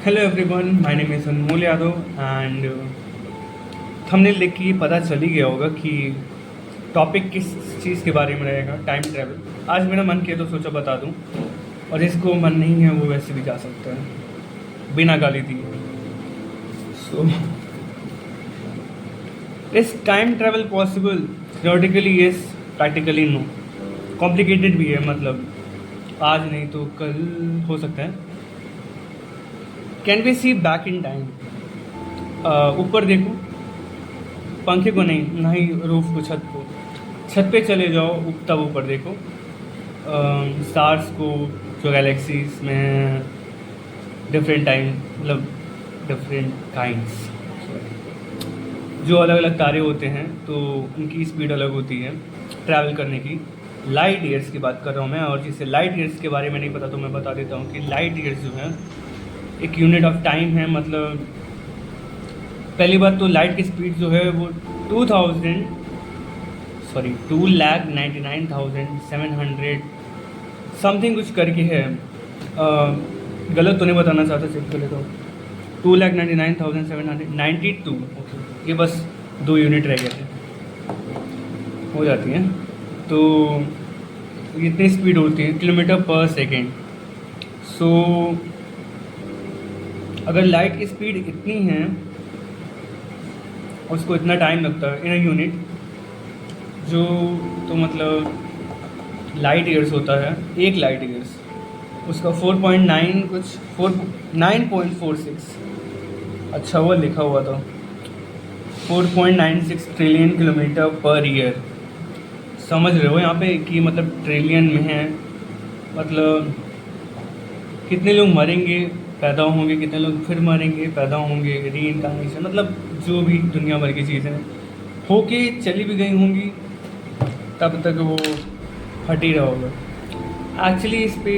Hello everyone, my name is Anmol Yadav and thumbnail देख के ये पता चल ही गया होगा कि टॉपिक किस चीज़ के बारे में रहेगा। Time travel. आज मेरा मन किया तो सोचा बता दूं, और जिसको मन नहीं है वो वैसे भी जा सकता है बिना गाली दिए। So is time travel possible? Theoretically yes, practically no. Complicated भी है, मतलब आज नहीं तो कल हो सकता है। Can we see back in time? ऊपर देखो, पंखे को नहीं, ना ही रूफ को, छत को। छत पे चले जाओ, तब ऊपर देखो स्टार्स को, जो गैलेक्सीज में डिफरेंट टाइम, मतलब डिफरेंट काइंड्स, जो अलग अलग तारे होते हैं तो उनकी स्पीड अलग होती है ट्रैवल करने की। लाइट ईयर्स की बात कर रहा हूँ मैं, और जिसे लाइट ईयर्स के बारे में नहीं पता तो मैं बता देता हूँ कि लाइट ईयर्स जो है एक यूनिट ऑफ टाइम है। मतलब पहली बात तो लाइट की स्पीड जो है वो 2,99,700 समथिंग कुछ करके है। गलत तो नहीं बताना चाहता, चेक कर लेता हूँ। 2,99,792। ओके, ये बस 2 यूनिट रह गए थे, हो जाती हैं। तो इतनी स्पीड होती है किलोमीटर पर सेकेंड। सो अगर लाइट की स्पीड इतनी है, उसको इतना टाइम लगता है इन अ यूनिट, जो तो मतलब लाइट ईयर्स होता है एक लाइट ईयर्स, उसका 4.9 कुछ 9.46, अच्छा वो लिखा हुआ था 4.96 ट्रिलियन किलोमीटर पर ईयर। समझ रहे हो यहाँ पे कि मतलब ट्रिलियन में है, मतलब कितने लोग मरेंगे, पैदा होंगे, कितने लोग फिर मरेंगे, पैदा होंगे, री इनकारनेशन, मतलब जो भी दुनिया भर की चीज़ें होके चली भी गई होंगी, तब तक वो हट ही रहा होगा। एक्चुअली इस पे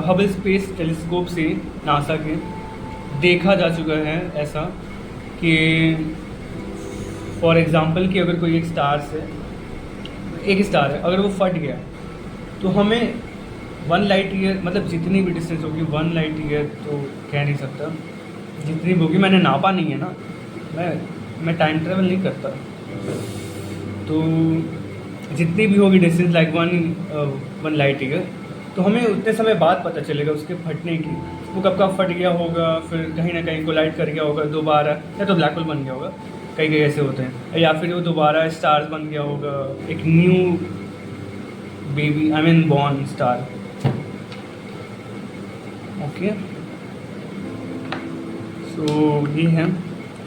हबल स्पेस टेलीस्कोप से नासा के देखा जा चुका है ऐसा कि फॉर एग्ज़ाम्पल कि अगर कोई एक स्टार है, अगर वो फट गया तो हमें 1 लाइट ईयर, मतलब जितनी भी डिस्टेंस होगी 1 लाइट ईयर तो कह नहीं सकता, जितनी भी होगी, मैंने नापा नहीं है ना, मैं टाइम ट्रैवल नहीं करता, तो जितनी भी होगी डिस्टेंस लाइक 1 लाइट ईयर, तो हमें उतने समय बाद पता चलेगा उसके फटने की, वो कब कब फट गया होगा, फिर कहीं ना कहीं कोलाइड कर गया होगा दोबारा, या तो ब्लैक होल बन गया होगा, कई कई ऐसे होते हैं, या फिर वो दोबारा स्टार्स बन गया होगा, एक new baby, I mean born star. Okay, so ये है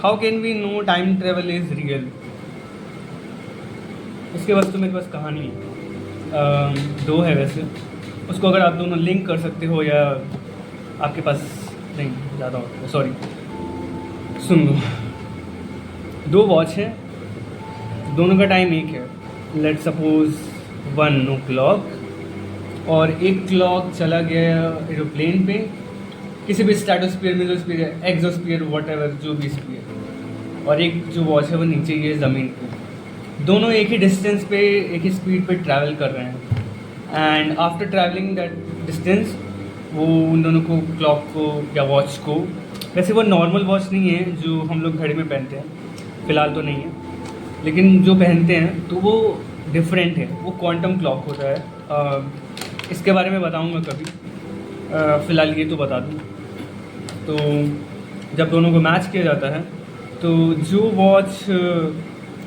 how can we know time travel is real. इसके बस तो मेरे पास कहानी है, 2 है वैसे, उसको अगर आप दोनों लिंक कर सकते हो, या आपके पास नहीं ज़्यादा होता है, सॉरी, सुन लो। 2 वॉच हैं, दोनों का टाइम एक है, लेट सपोज 1 o'clock, और एक क्लॉक चला गया एरोप्लेन पे, किसी भी स्ट्रेटोस्फीयर, मेसोस्फीयर, एक्सोस्फीयर, व्हाटएवर, जो भी स्फीयर, और एक जो वॉच है वो नीचे ही है ज़मीन पे। दोनों एक ही डिस्टेंस पे, एक ही स्पीड पे ट्रैवल कर रहे हैं, and after travelling that distance, वो उन दोनों को, क्लॉक को या वॉच को, वैसे वो नॉर्मल वॉच नहीं है जो हम लोग घड़ी में पहनते हैं, फ़िलहाल तो नहीं है, लेकिन जो पहनते हैं तो वो डिफरेंट है, वो क्वांटम क्लॉक होता है। इसके बारे में बताऊंगा कभी, फ़िलहाल ये तो बता दूँ। तो जब दोनों को मैच किया जाता है, तो जो वॉच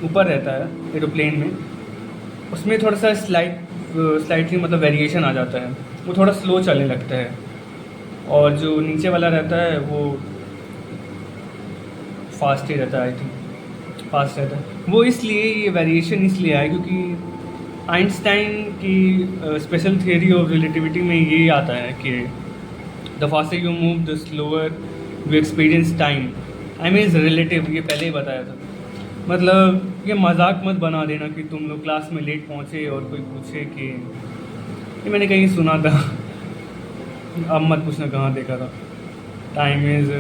ऊपर रहता है एरोप्लेन में, उसमें थोड़ा सा स्लाइटली मतलब वेरिएशन आ जाता है, वो थोड़ा स्लो चलने लगता है, और जो नीचे वाला रहता है वो फास्ट ही रहता है, आई थिंक फास्ट रहता है वो। इसलिए ये वेरिएशन इसलिए आया क्योंकि आइंस्टाइन की स्पेशल थियरी ऑफ रिलेटिविटी में ये आता है कि the faster you move the slower you experience time, I mean is relative, ये पहले ही बताया था। मतलब ये मजाक मत बना देना कि तुम लोग क्लास में लेट पहुँचे और कोई पूछे कि, ये मैंने कहीं सुना था, अब मत पूछना कहाँ देखा था, टाइम इज़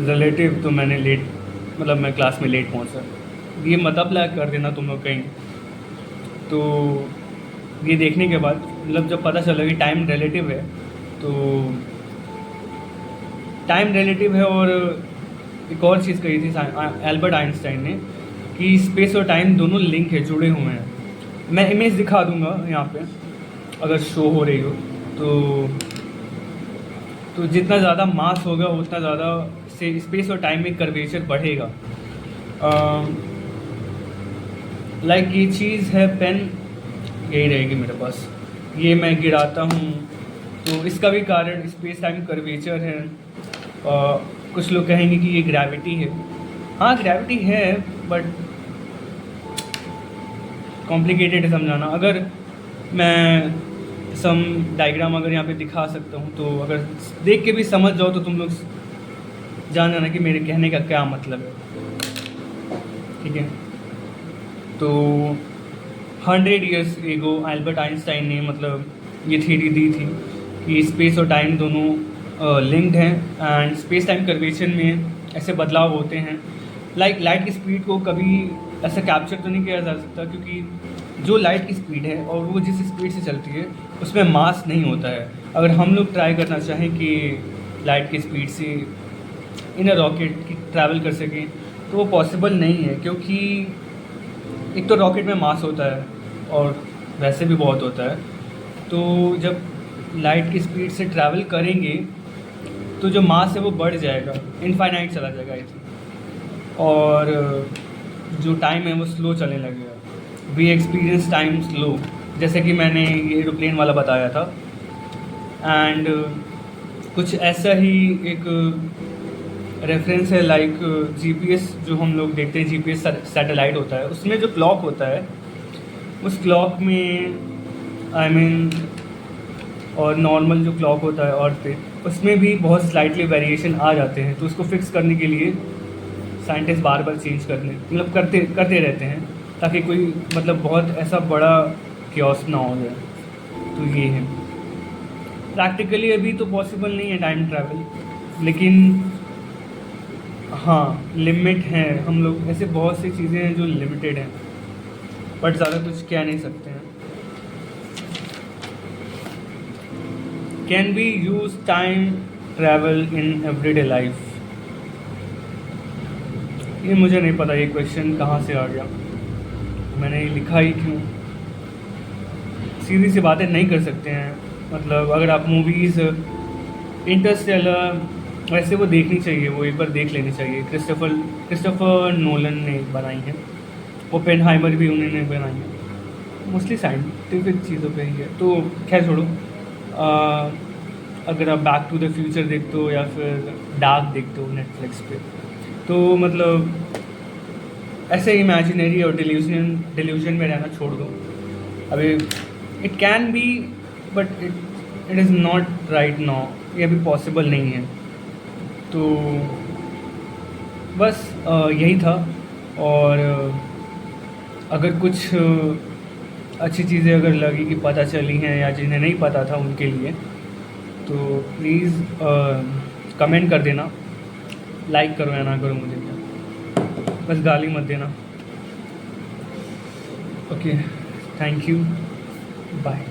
रिलेटिव, तो मैंने लेट, मतलब मैं क्लास में लेट पहुँचा, ये मत अप्लाई कर देना तुम लोग कहीं। तो ये देखने के बाद, मतलब जब पता चला कि टाइम रिलेटिव है, तो टाइम रिलेटिव है। और एक और चीज़ कही थी एल्बर्ट आइंस्टाइन ने कि स्पेस और टाइम दोनों लिंक है, जुड़े हुए हैं। मैं इमेज दिखा दूंगा यहाँ पे अगर शो हो रही हो तो जितना ज़्यादा मास होगा उतना ज़्यादा से स्पेस और टाइम में कर्वेचर बढ़ेगा। लाइक ये चीज़ है पेन, यही रहेगी मेरे पास, ये मैं गिराता हूँ तो इसका भी कारण स्पेस टाइम कर्वेचर है। कुछ लोग कहेंगे कि ये ग्रेविटी है। हाँ ग्रेविटी है, बट कॉम्प्लिकेटेड है समझाना। अगर मैं सम डायग्राम अगर यहाँ पे दिखा सकता हूँ तो अगर देख के भी समझ जाओ तो तुम लोग जान जाना कि मेरे कहने का क्या मतलब है, ठीक है। तो 100 ईयर्स एगो एल्बर्ट आइंस्टाइन ने मतलब ये थ्योरी दी थी कि स्पेस और टाइम दोनों लिंक्ड हैं एंड स्पेस टाइम कर्वेचर में ऐसे बदलाव होते हैं। लाइक लाइट की स्पीड को कभी ऐसा कैप्चर तो नहीं किया जा सकता, क्योंकि जो लाइट की स्पीड है और वो जिस स्पीड से चलती है उसमें मास नहीं होता है। अगर हम लोग ट्राई करना चाहें कि लाइट की स्पीड से इन अ रॉकेट की ट्रैवल कर सकें तो वो पॉसिबल नहीं है, क्योंकि एक तो रॉकेट में मास होता है और वैसे भी बहुत होता है। तो जब लाइट की स्पीड से ट्रैवल करेंगे तो जो मास है वो बढ़ जाएगा, इनफाइनाइट चला जाएगा आई थिंक, और जो टाइम है वो स्लो चलने लगेगा। वी एक्सपीरियंस टाइम स्लो, जैसे कि मैंने ये एरोप्लेन वाला बताया था। एंड कुछ ऐसा ही एक रेफरेंस है लाइक जीपीएस जो हम लोग देखते हैं, जीपीएस सैटेलाइट होता है, उसमें जो क्लॉक होता है उस क्लॉक में और नॉर्मल जो क्लॉक होता है अर्थ पे उसमें भी बहुत स्लाइटली वेरिएशन आ जाते हैं। तो उसको फिक्स करने के लिए साइंटिस्ट बार बार चेंज करते रहते हैं ताकि कोई मतलब बहुत ऐसा बड़ा क्योस ना हो जाए। तो ये है, प्रैक्टिकली अभी तो पॉसिबल नहीं है टाइम ट्रैवल, लेकिन हाँ लिमिट है। हम लोग ऐसे बहुत सी चीज़ें हैं जो लिमिटेड हैं, बट ज़्यादा कुछ कह नहीं सकते हैं। Can we use time travel in everyday life? ये मुझे नहीं पता, ये क्वेश्चन कहाँ से आ गया, मैंने लिखा ही क्यों। सीधी सी बातें नहीं कर सकते हैं। मतलब अगर आप मूवीज़ इंटरस्टेलर वैसे वो देखनी चाहिए, वो एक बार देख लेनी चाहिए। क्रिस्टोफर नोलन ने बनाई है, ओपेनहाइमर भी उन्होंने बनाई है, मोस्टली साइंटिफिक चीज़ों पे ही है। तो खैर छोड़ो। अगर आप बैक टू द फ्यूचर देखते हो या फिर डार्क देखते हो नेटफ्लिक्स पे, तो मतलब ऐसे इमेजिनरी और डिल्यूजन में रहना छोड़ दो। अभी it can be but it is not right now, ये अभी पॉसिबल नहीं है। तो बस यही था। और अगर कुछ अच्छी चीज़ें अगर लगी कि पता चली हैं या जिन्हें नहीं पता था उनके लिए, तो प्लीज़ कमेंट कर देना, लाइक करो या ना करो मुझे क्या, बस गाली मत देना। Okay, thank you, bye.